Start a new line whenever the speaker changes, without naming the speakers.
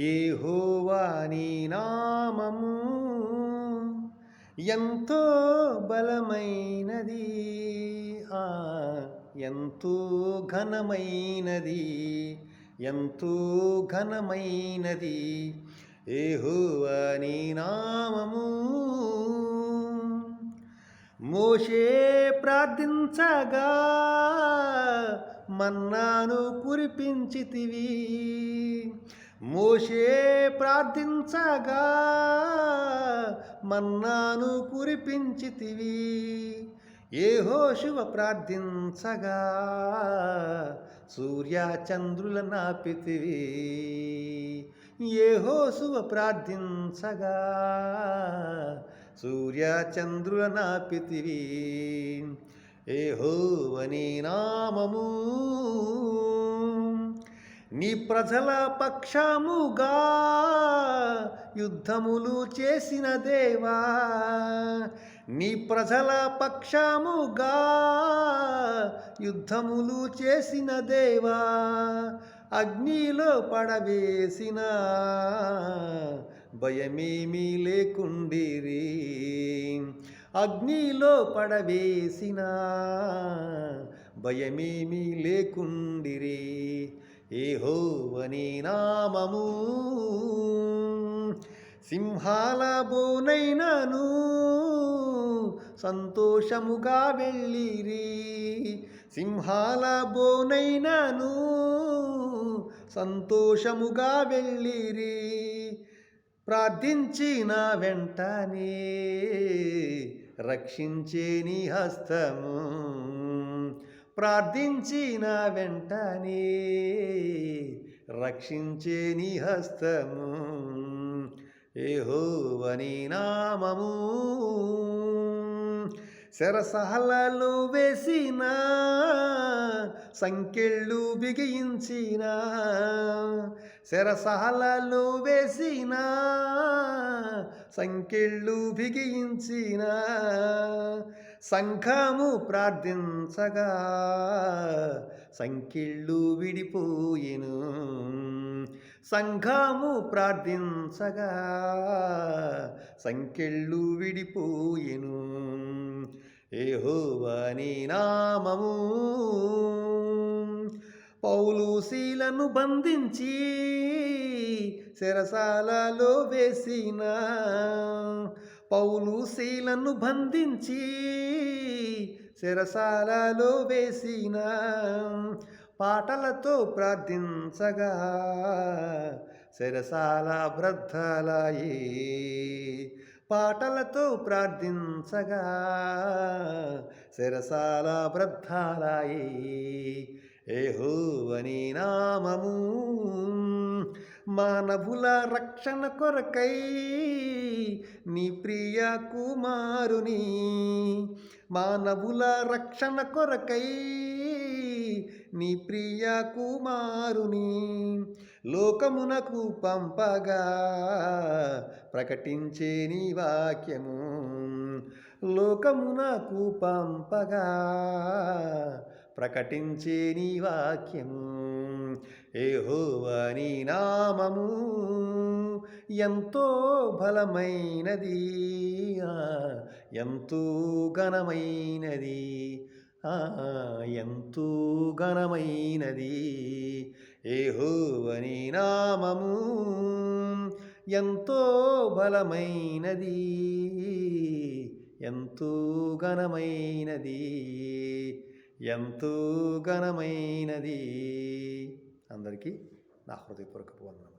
యెహోవా నీ నామము ఎంతో బలమైనది, ఎంతో ఘనమైనది, ఎంతో ఘనమైనది యెహోవా నీ నామము. మోషే ప్రార్థించగా మన్నాను కురిపించితివి, మోషే ప్రార్థించగా మన్నాను కురిపించితివి, యెహోషువ ప్రార్థించగా సూర్య చంద్రుల నాపితివి, యెహోషువ ప్రార్థించగా సూర్య చంద్రుల నాపితివి, యెహోవా నీ నామము. నీ ప్రజల పక్షముగా యుద్ధములు చేసిన దేవా, నీ ప్రజల పక్షముగా యుద్ధములు చేసిన దేవా, అగ్నిలో పడవేసిన భయమేమీ లేకుండిరి, అగ్నిలో పడవేసిన భయమేమీ లేకుండిరి, యెహోవా నీ నామము. సింహాల బోనైనను సంతోషముగా వెళ్ళిరి, సింహాల బోనైనను సంతోషముగా వెళ్ళిరి, ప్రార్థించిన వెంటనే రక్షించే నీ హస్తము, ప్రార్థించిన వెంటనే రక్షించే నీ హస్తము, యెహోవా నీ నామము. చెరసాలలో వేసిన సంకెళ్ళు బిగించిన, చెరసాలలో వేసిన సంకెళ్ళు బిగించిన, సంఘము ప్రార్థించగా సంకెళ్ళు విడిపోయెను, సంఘము ప్రార్థించగా సంకెళ్ళు విడిపోయెను, యెహోవా నీ నామము. పౌలు శీలను బంధించి చెరసాలలో వేసిన, పౌలు శీలను బంధించి చెరసాలలో వేసిన, పాటలతో ప్రార్థించగా చెరసాల బ్రద్దలాయే, పాటలతో ప్రార్థించగా చెరసాల బ్రద్దలాయే, యెహోవా నీ నామము. మానవుల రక్షణ కొరకై నీ ప్రియ కుమారుని, మానవుల రక్షణ కొరకై నీ ప్రియ కుమారుని లోకమునకు పంపగా ప్రకటించే నీ వాక్యము, లోకమునకు పంపగా ప్రకటించే నీ వాక్యము, యెహోవా నీ నామము ఎంతో బలమైనది, ఎంతో ఘనమైనది, ఎంతో ఘనమైనది యెహోవా నీ నామము, ఎంతో బలమైనది, ఎంతో ఘనమైనది, ఎంతో ఘనమైనది. అందరికీ నా హృదయపూర్వక వందనములు.